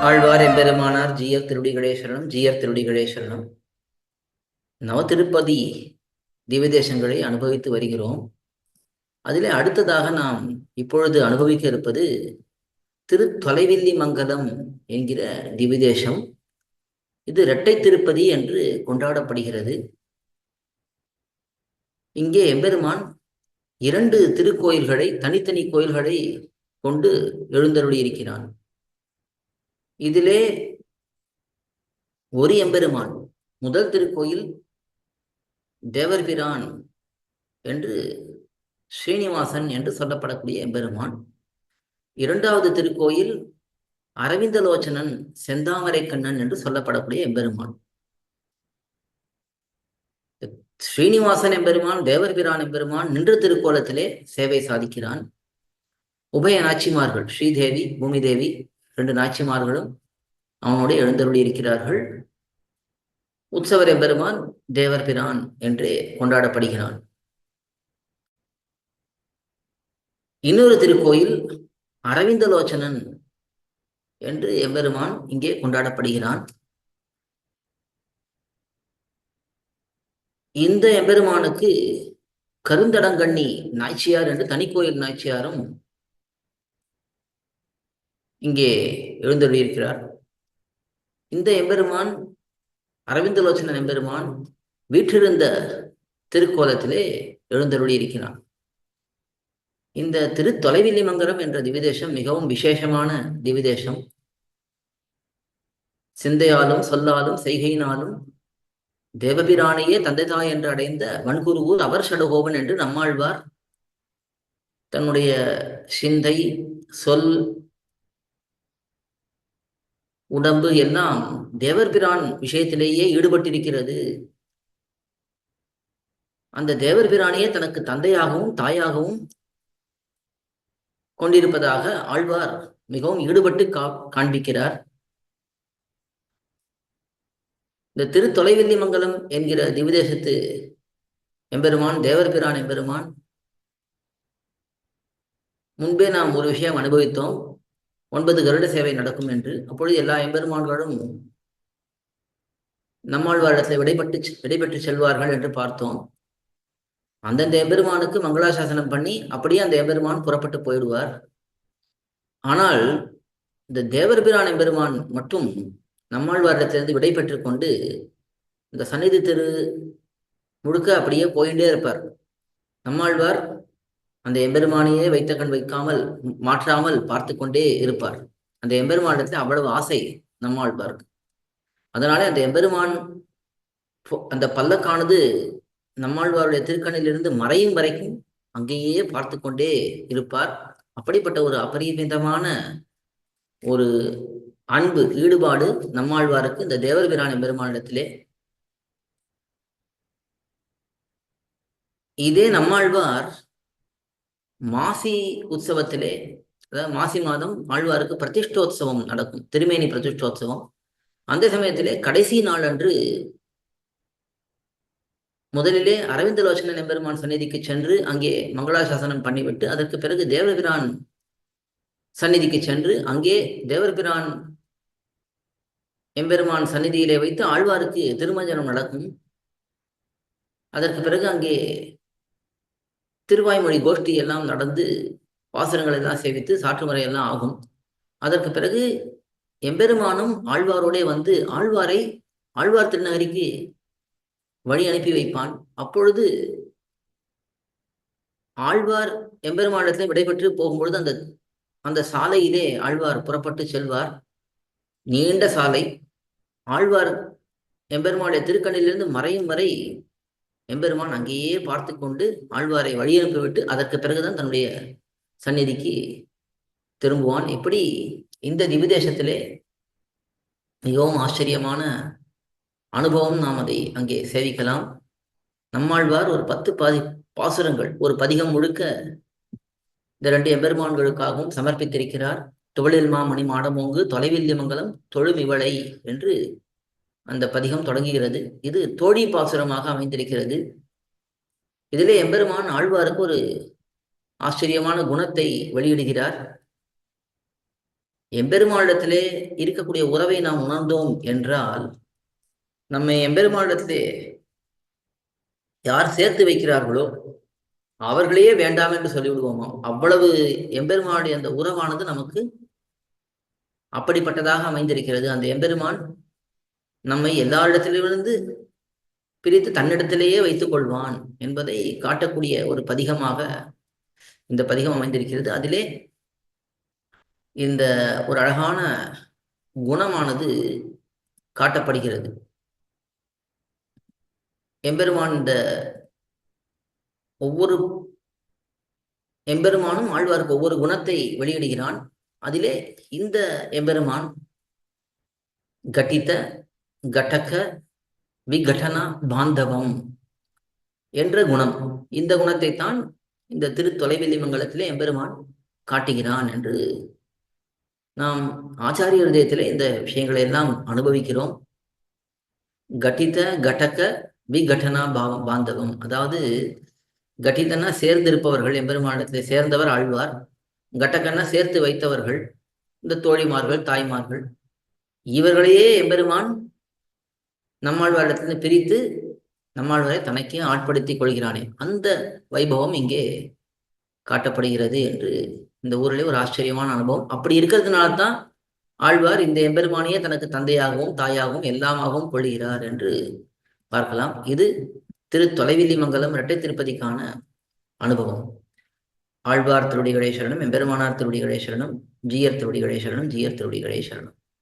ஆழ்வார் எம்பெருமானார் ஜீயர் திருடிகளே சரணம். ஜீயர் திருடிகளே சரணம். நவதிருப்பதி திவ்யதேசங்களை அனுபவித்து வருகிறோம். அதிலே அடுத்ததாக நாம் இப்பொழுது அனுபவிக்க இருப்பது தொலைவில்லி மங்கலம் என்கிற திவ்யதேசம். இது இரட்டை திருப்பதி என்று கொண்டாடப்படுகிறது. இங்கே எம்பெருமான் இரண்டு திருக்கோயில்களை, தனித்தனி கோயில்களை கொண்டு எழுந்தருளி இருக்கிறான். இதிலே ஒரு எம்பெருமான் முதல் திருக்கோயில் தேவர்பிரான் என்று ஸ்ரீனிவாசன் என்று சொல்லப்படக்கூடிய எம்பெருமான். இரண்டாவது திருக்கோயில் அரவிந்தலோச்சனன், செந்தாமரை கண்ணன் என்று சொல்லப்படக்கூடிய எம்பெருமான். ஸ்ரீனிவாசன் எம்பெருமான், தேவர்பிரான் எம்பெருமான் நின்ற திருக்கோலத்திலே சேவை சாதிக்கிறான். உபய நாச்சிமார்கள், ஸ்ரீதேவி பூமிதேவி இரண்டு நாச்சிமார்களும் அவனோடு எழுந்தருளி இருக்கிறார்கள். உற்சவர் எம்பெருமான் தேவர்பிரான் என்றே கொண்டாடப்படுகிறான். இன்னொரு திருக்கோயில் அரவிந்தலோச்சனன் என்று எம்பெருமான் இங்கே கொண்டாடப்படுகிறான். இந்த எம்பெருமானுக்கு கருந்தடங்கண்ணி நாச்சியார் என்று தனிக்கோயில் நாச்சியாரும் இங்கே எழுந்தருளியிருக்கிறார். இந்த எம்பெருமான் அரவிந்தலோச்சனன் எம்பெருமான் வீற்றிருந்த திருக்கோலத்திலே எழுந்தருளி இருக்கிறான். இந்த தொலைவில்லி மங்கலம் என்ற திவ்யதேசம் மிகவும் விசேஷமான திவ்யதேசம். சிந்தையாலும் சொல்லாலும் செய்கையினாலும் தேவபிரானையே தந்தை தாய் என்று அடைந்த வன்குருவூர் அவர் சடுகோவன் என்று நம்மாழ்வார் தன்னுடைய சிந்தை, சொல், உடம்பு எல்லாம் தேவர்பிரான் விஷயத்திலேயே ஈடுபட்டிருக்கிறது. அந்த தேவர்பிரானையே தனக்கு தந்தையாகவும் தாயாகவும் கொண்டிருப்பதாக ஆழ்வார் மிகவும் ஈடுபட்டு காண்பிக்கிறார். இந்த தொலைவில்லி மங்கலம் என்கிற திவ்யதேசத்து எம்பெருமான் தேவர்பிரான் எம்பெருமான் முன்பே நாம் ஒரு விஷயம் அனுபவித்தோம், 9 கருட சேவை நடக்கும் என்று. அப்பொழுது எல்லா எம்பெருமான்களும் நம்மாழ்வாரிடத்தில் விடைபெற்று செல்வார்கள் என்று பார்த்தோம். அந்தந்த எம்பெருமானுக்கு மங்களாசாசனம் பண்ணி அப்படியே அந்த எம்பெருமான் புறப்பட்டு போயிடுவார். ஆனால் இந்த தேவர்பிரான் எம்பெருமான் மட்டும் நம்மாழ்வாரிடத்திலிருந்து விடை பெற்று கொண்டு இந்த சந்நிதி திரு முழுக்க அப்படியே போயிட்டே இருப்பார். நம்மாழ்வார் அந்த எம்பெருமானையே வைத்த கண் வைக்காமல் மாற்றாமல் பார்த்து கொண்டே இருப்பார். அந்த எம்பெருமானிடத்தில் அவ்வளவு ஆசை நம்மாழ்வாருக்கு. அதனாலே அந்த எம்பெருமான் அந்த பல்லக்கானது நம்மாழ்வாருடைய திருக்கண்ணிலிருந்து மறையும் வரைக்கும் அங்கேயே பார்த்து கொண்டே இருப்பார். அப்படிப்பட்ட ஒரு அபரிமிதமான ஒரு அன்பு, ஈடுபாடு நம்மாழ்வாருக்கு இந்த தேவர்பிரான் எம்பெருமானிடத்திலே. இதே நம்மாழ்வார் மாசி உற்சவத்திலே, அதாவது மாசி மாதம் ஆழ்வாருக்கு பிரதிஷ்டோத்சவம் நடக்கும், திருமேனி பிரதிஷ்டோத்சவம். அந்த சமயத்திலே கடைசி நாள் அன்று முதலிலே அரவிந்தலோச்சனன் எம்பெருமான் சந்நிதிக்கு சென்று அங்கே மங்களாசாசனம் பண்ணிவிட்டு அதற்கு பிறகு தேவர்பிரான் சந்நிதிக்கு சென்று அங்கே தேவர்பிரான் எம்பெருமான் சந்நிதியிலே வைத்து ஆழ்வாருக்கு திருமஞ்சனம் நடக்கும். அதற்கு பிறகு அங்கே திருவாய்மொழி கோஷ்டி எல்லாம் நடந்து பாசுரங்கள் எல்லாம் சேவித்து சாற்றுமுறை எல்லாம் ஆகும். அதற்கு பிறகு எம்பெருமானும் ஆழ்வாரோடே வந்து ஆழ்வார் திருநகரிக்கு வழி அனுப்பி வைப்பான். அப்பொழுது ஆழ்வார் எம்பெருமானிடத்தில் விடைபெற்று போகும்பொழுது அந்த சாலையிலே ஆழ்வார் புறப்பட்டு செல்வார். நீண்ட சாலை. ஆழ்வார் எம்பெருமானுடைய திருக்கண்ணிலிருந்து மறையும் வரை எம்பெருமான் அங்கேயே பார்த்து கொண்டு ஆழ்வாரை வழி அனுப்பிவிட்டு அதற்கு பிறகுதான் தன்னுடைய சந்நிதிக்கு திரும்புவான். இப்படி இந்த திவ்யதேசத்திலே மிகவும் ஆச்சரியமான அனுபவம். நாம் அதை அங்கே சேவிக்கலாம். நம்மாழ்வார் ஒரு 10 பாசுரங்கள், ஒரு பதிகம் முழுக்க இந்த 2 எம்பெருமான்களுக்காகவும் சமர்ப்பித்திருக்கிறார். துவளில் மாமணி மாடமோங்கு தொலைவில்லி மங்கலம் தொழுமிவளை என்று அந்த பதிகம் தொடங்குகிறது. இது தோழி பாசுரமாக அமைந்திருக்கிறது. இதிலே எம்பெருமான் ஆழ்வாருக்கு ஒரு ஆச்சரியமான குணத்தை வெளியிடுகிறார். எம்பெருமானிடத்திலே இருக்கக்கூடிய உறவை நாம் உணர்ந்தோம் என்றால் நம்மை எம்பெருமானிடத்திலே யார் சேர்த்து வைக்கிறார்களோ அவர்களையே வேண்டாம் என்று சொல்லிவிடுவோமா. அவ்வளவு எம்பெருமானுடைய அந்த உறவானது நமக்கு அப்படிப்பட்டதாக அமைந்திருக்கிறது. அந்த எம்பெருமான் நம்மை எல்லாரிடத்திலிருந்து பிரித்து தன்னிடத்திலேயே வைத்துக் கொள்வான் என்பதை காட்டக்கூடிய ஒரு பதிகமாக இந்த பதிகம் அமைந்திருக்கிறது. அதிலே இந்த ஒரு அழகான குணமானது காட்டப்படுகிறது. எம்பெருமான் இந்த ஒவ்வொரு எம்பெருமானும் ஆழ்வாருக்கு ஒவ்வொரு குணத்தை வெளியிடுகிறான். அதிலே இந்த எம்பெருமான் கட்டித்த கடக விகடனா பாந்தவம் என்ற குணம், இந்த குணத்தை தான் இந்த தொலைவெளி மங்கலத்திலே எம்பெருமான் காட்டுகிறான் என்று நாம் ஆச்சாரிய ஹிருதயத்திலே இந்த விஷயங்களை எல்லாம் அனுபவிக்கிறோம். கட்டித்த கடக விகடனா பாந்தவம், அதாவது கட்டித்தன்னா சேர்ந்திருப்பவர்கள், எம்பெருமானிடத்திலே சேர்ந்தவர் ஆழ்வார். கடகன்னா சேர்த்து வைத்தவர்கள், இந்த தோழிமார்கள், தாய்மார்கள். இவர்களையே எம்பெருமான் நம்மாழ்வாரிடத்திலிருந்து பிரித்து நம்மாழ்வாரை தனக்கே ஆட்படுத்திக் கொள்கிறானே, அந்த வைபவம் இங்கே காட்டப்படுகிறது என்று இந்த ஊரிலே ஒரு ஆச்சரியமான அனுபவம். அப்படி இருக்கிறதுனால தான் ஆழ்வார் இந்த எம்பெருமானையே தனக்கு தந்தையாகவும் தாயாகவும் எல்லாமாகவும் கொள்கிறார் என்று பார்க்கலாம். இது தொலைவில்லிமங்கலம் இரட்டை திருப்பதிக்கான அனுபவம். ஆழ்வார் திருவடிகளே சரணம், எம்பெருமானார் திருவடிகளே சரணம், ஜீயர் திருவடிகளே சரணம், ஜீயர் திருவடிகளே சரணம்.